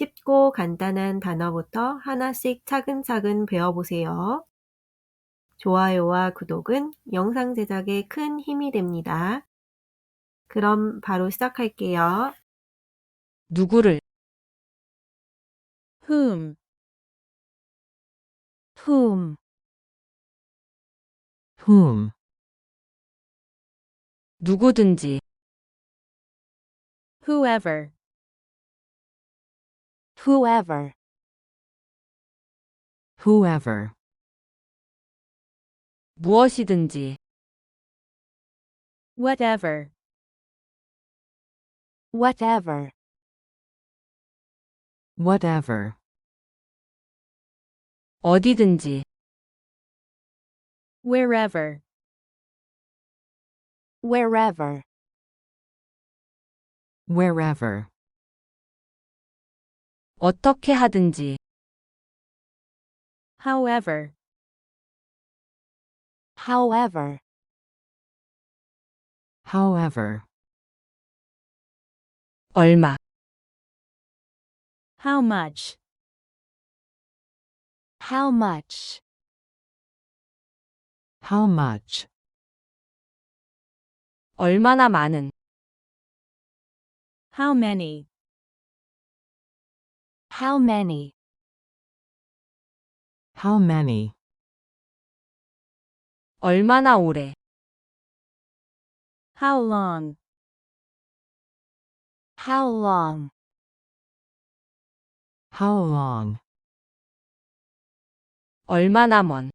쉽고 간단한 단어부터 하나씩 차근차근 배워보세요. 좋아요와 구독은 영상 제작에 큰 힘이 됩니다. 그럼 바로 시작할게요. 누구를, whom, whom, 누구든지, whoever, whoever, 무엇이든지, whatever, whatever, 어디든지, wherever, wherever, 어떻게 하든지, however, however, 얼마, how much, how much, 얼마나 많은, how many, how many, 얼마나 오래, how long, how long, 얼마나 먼,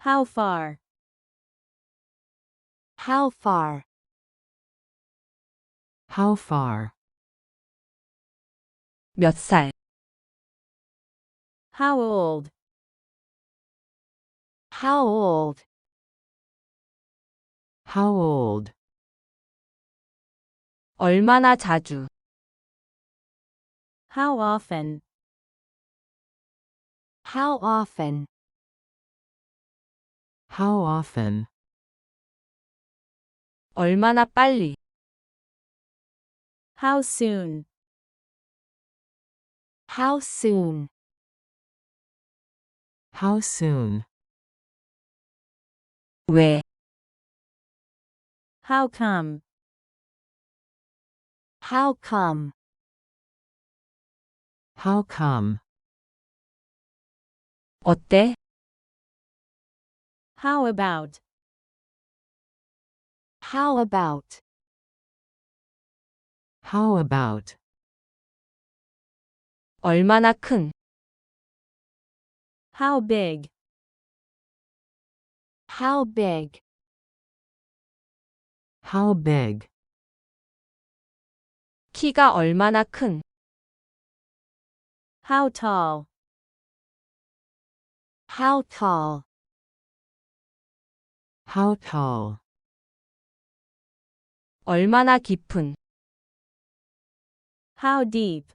how far, how far, 몇 살, how old, how old, 얼마나 자주, how often, how often, 얼마나 빨리, how soon, how soon, 왜, how come, how come, 어때, how about, how about, 얼마나 큰, how big, how big, 키가 얼마나 큰, how tall, how tall, 얼마나 깊은, how deep,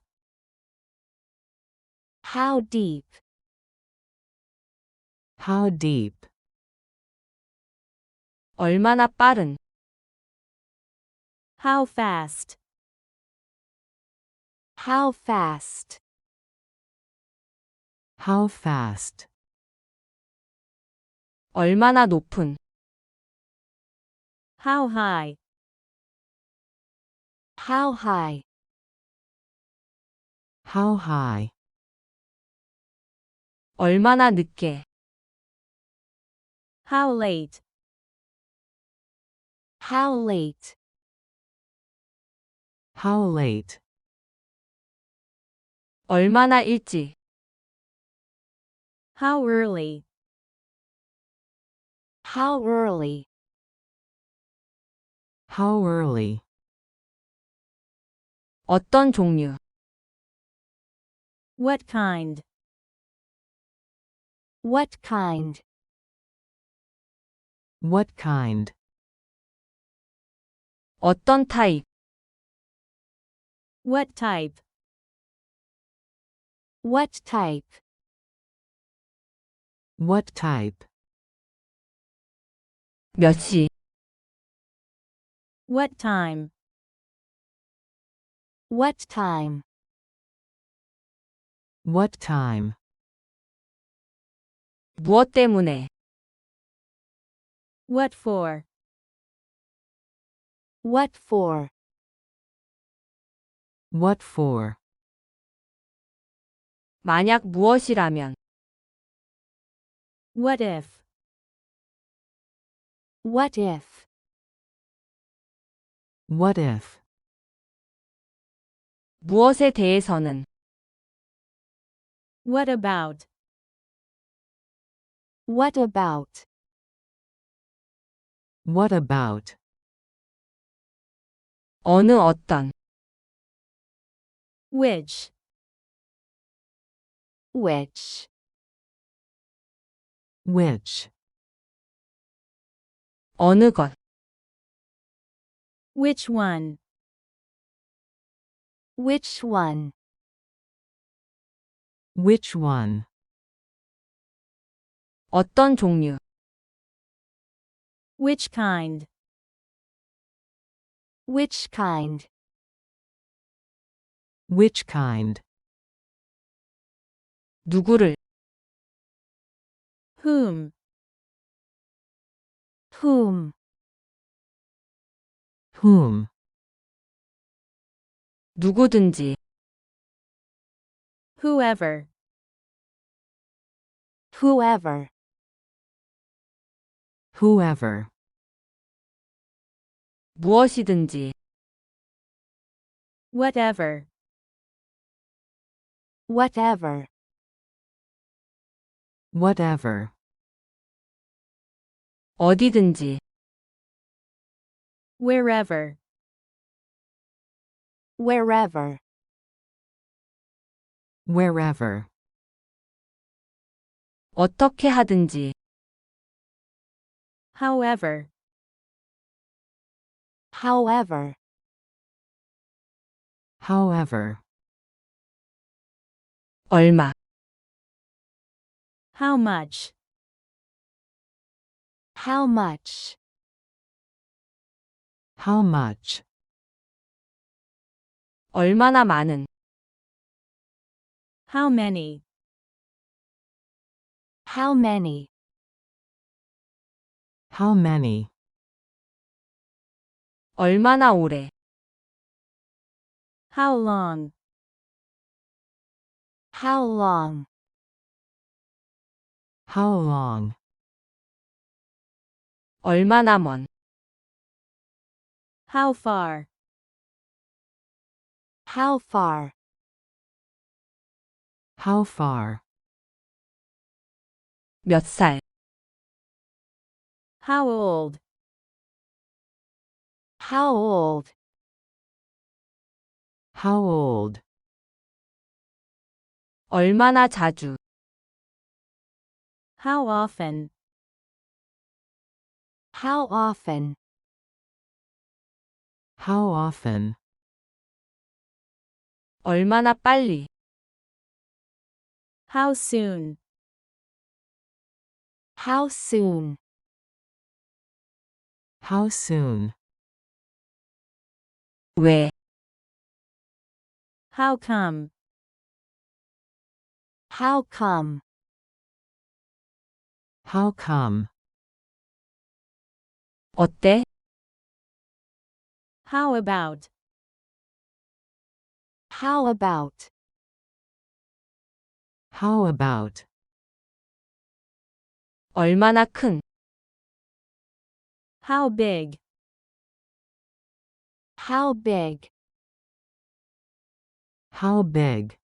how deep, 얼마나 빠른, how fast, how fast, 얼마나 높은, how high, how high, 얼마나 늦게, how late, how late, 얼마나 일찍, how early, how early, 어떤 종류, what kind, what kind, 어떤 타입, what type, what type, 몇 시, what time, what time, What time? 무엇 때문에? What for? What for? What for? 만약 무엇이라면? What if? What if? What if? 무엇에 대해서는? What about? What about? What about? 어느 어떤? Which? Which? Which? 어느 것? Which one? Which one? Which one? 어떤 종류? Which kind? Which kind? Which kind? 누구를? Whom? Whom? Whom? 누구든지. Whoever. Whoever. Whoever. 무엇이든지. Whatever. Whatever. Whatever. 어디든지. Wherever. Wherever. Wherever. 어떻게 하든지. However. However. However. 얼마. How much? How much? How much? 얼마나 많은. How many? How many? How many? 얼마나 오래. How long? How long? How long? 얼마나 먼. How far? How far? How far? 몇 살. How old? How old? How old? 얼마나 자주. How often? How often? How often? 얼마나 빨리. How soon? How soon? How soon? 왜. How come? How come? How come? 어때? How about? How about? How about? 얼마나 큰. How big? How big? How big?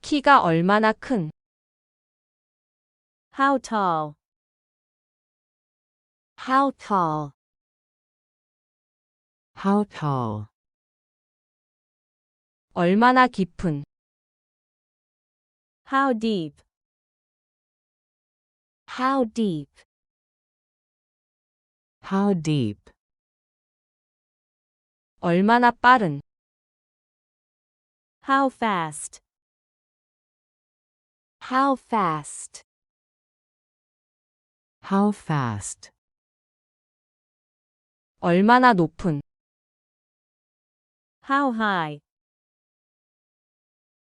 키가 얼마나 큰. How tall? How tall? How tall? 얼마나 깊은. How deep? How deep? How deep? 얼마나 빠른. How fast? How fast? How fast? 얼마나 높은. How high?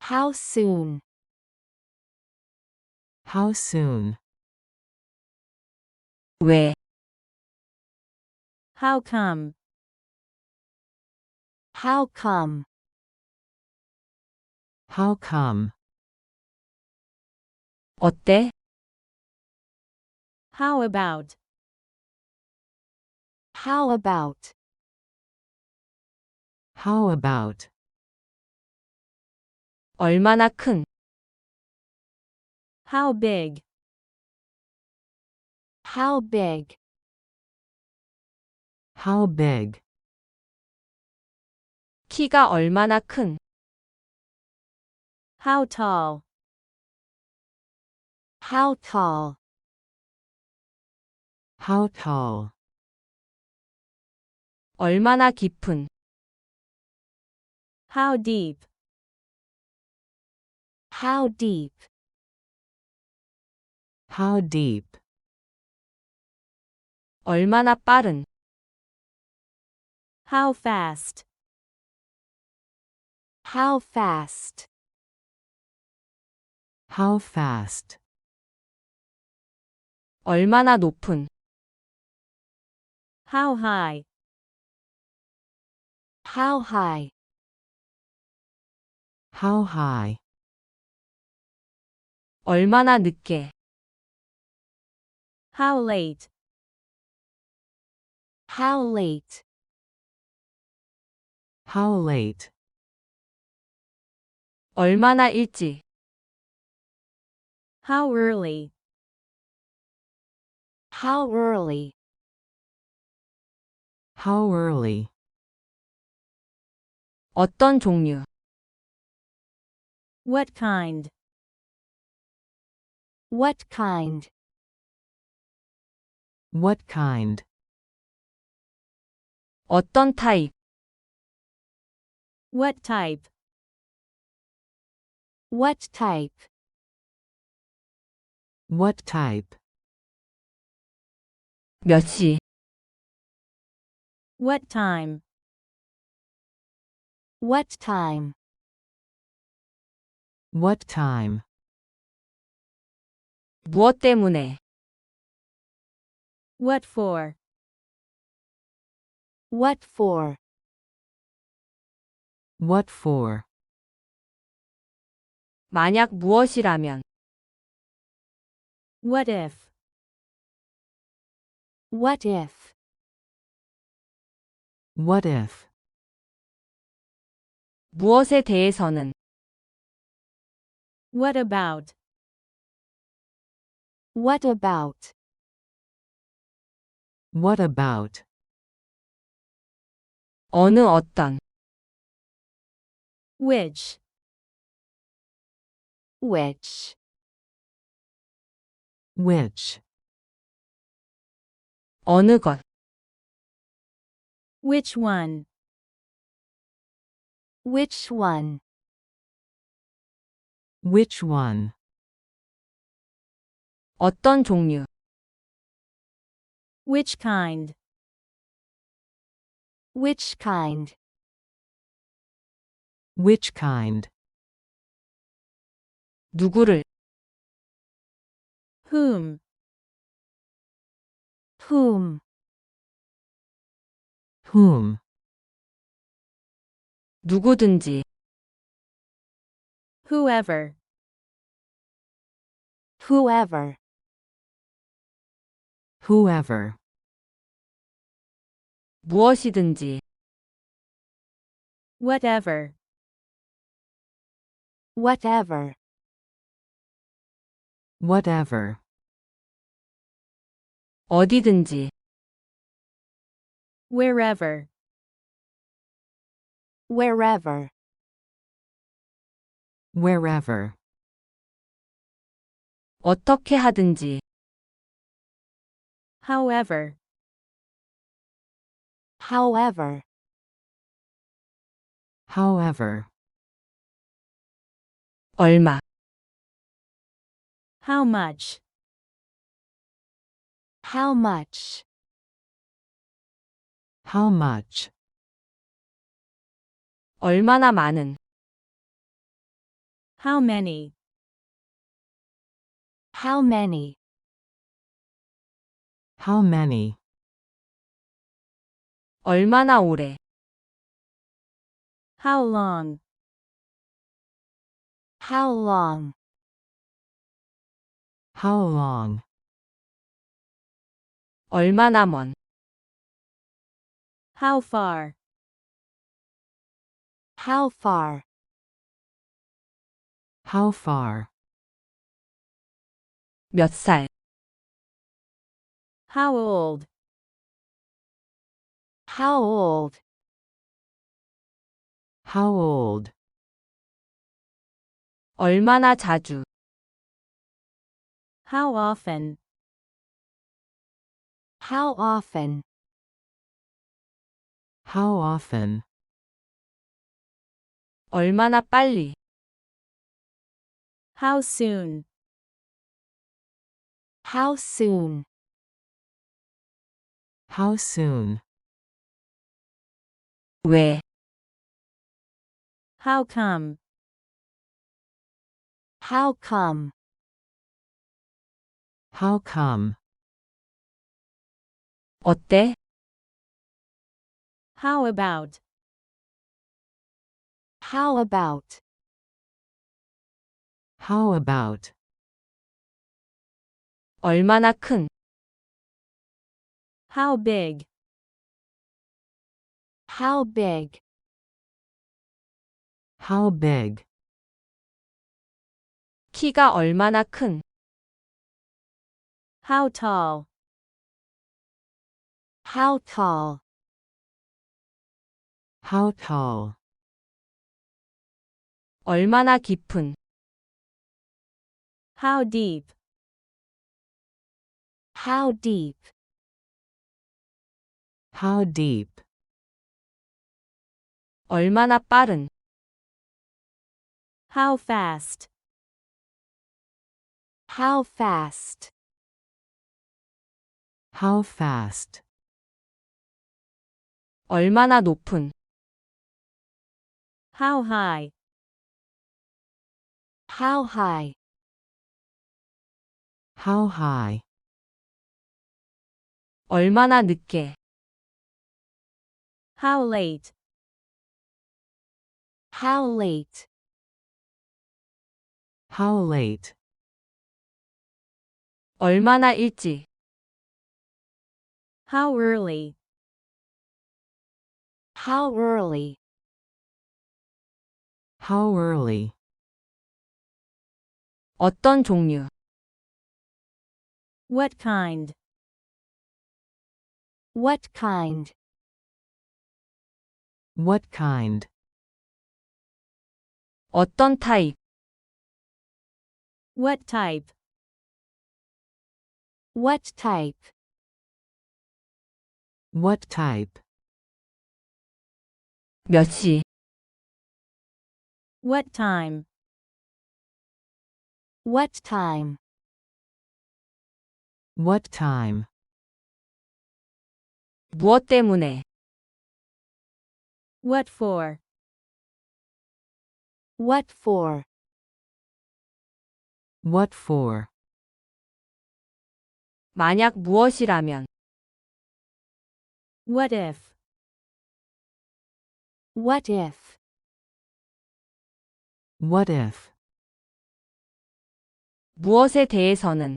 How soon? How soon? 왜, How come? How come? How come? 어때? How about? How about? How about? 얼마나 큰, How big? How big? How big? 키가 얼마나 큰, How tall? How tall? How tall? 얼마나 깊은, How deep? How deep? How deep? 얼마나 빠른, How fast? How fast? How fast? 얼마나 높은, How high? How high? How high? 얼마나 늦게, How late? How late? How late? 얼마나 일찍, How early? How early? How early? 어떤 종류, What kind? What kind? What kind? 어떤 타입, What type? What type? What type? 몇 시, What time? What time? What time? 무엇 때문에, What for? What for? What for? 만약 무엇이라면, What if? What if? What if? 무엇에 대해서는, What about? What about? What about? 어느 어떤, Which? Which? Which? 어느 것, Which one? Which one? Which one? 어떤 종류, Which kind? Which kind? Which kind? 누구를, Whom? Whom? Whom? 누구든지, Whoever. Whoever. Whoever. 무엇이든지, Whatever. Whatever. Whatever. 어디든지, Wherever. Wherever. Wherever. 어떻게 하든지, However. However. However. 얼마, How much? How much? How much? 얼마나 많은, How many? How many? How many? 얼마나 오래, How long? How long? How long? 얼마나 먼, How far? How far? How far? 몇 살, How old? How old? How old? 얼마나 자주, How often? How often? How often? 얼마나 빨리, How soon? How soon? How soon? 왜, How come? How come? How come? 어때, How about? How about? How about? 얼마나 큰, How big? How big? How big? 키가 얼마나 큰, How tall? How tall? How tall? 얼마나 깊은, How deep? How deep? How deep? 얼마나 빠른, How fast? How fast? How fast? 얼마나 높은, How high? How high? How high? 얼마나 늦게, How late? How late? How late? 얼마나 일찍, How early? How early? How early? 어떤 종류, What kind? What kind? What kind? 어떤 타입, What type? What type? What type? 몇 시, What time? What time? What time? 무엇 때문에, What for? What for? What for? 만약 무엇이라면, What if? What if? What if? 무엇에 대해서는,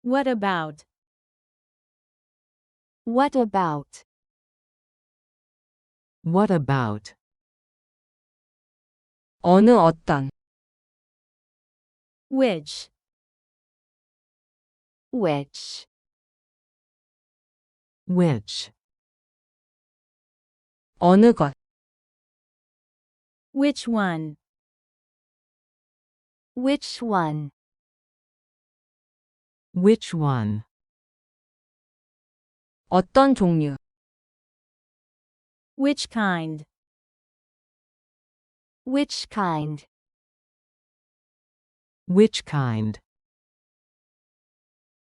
What about? What about? What about? 어느 어떤, Which? Which? Which? 어느 것, Which one? Which one? Which one? 어떤 종류, Which kind? Which kind? Which kind?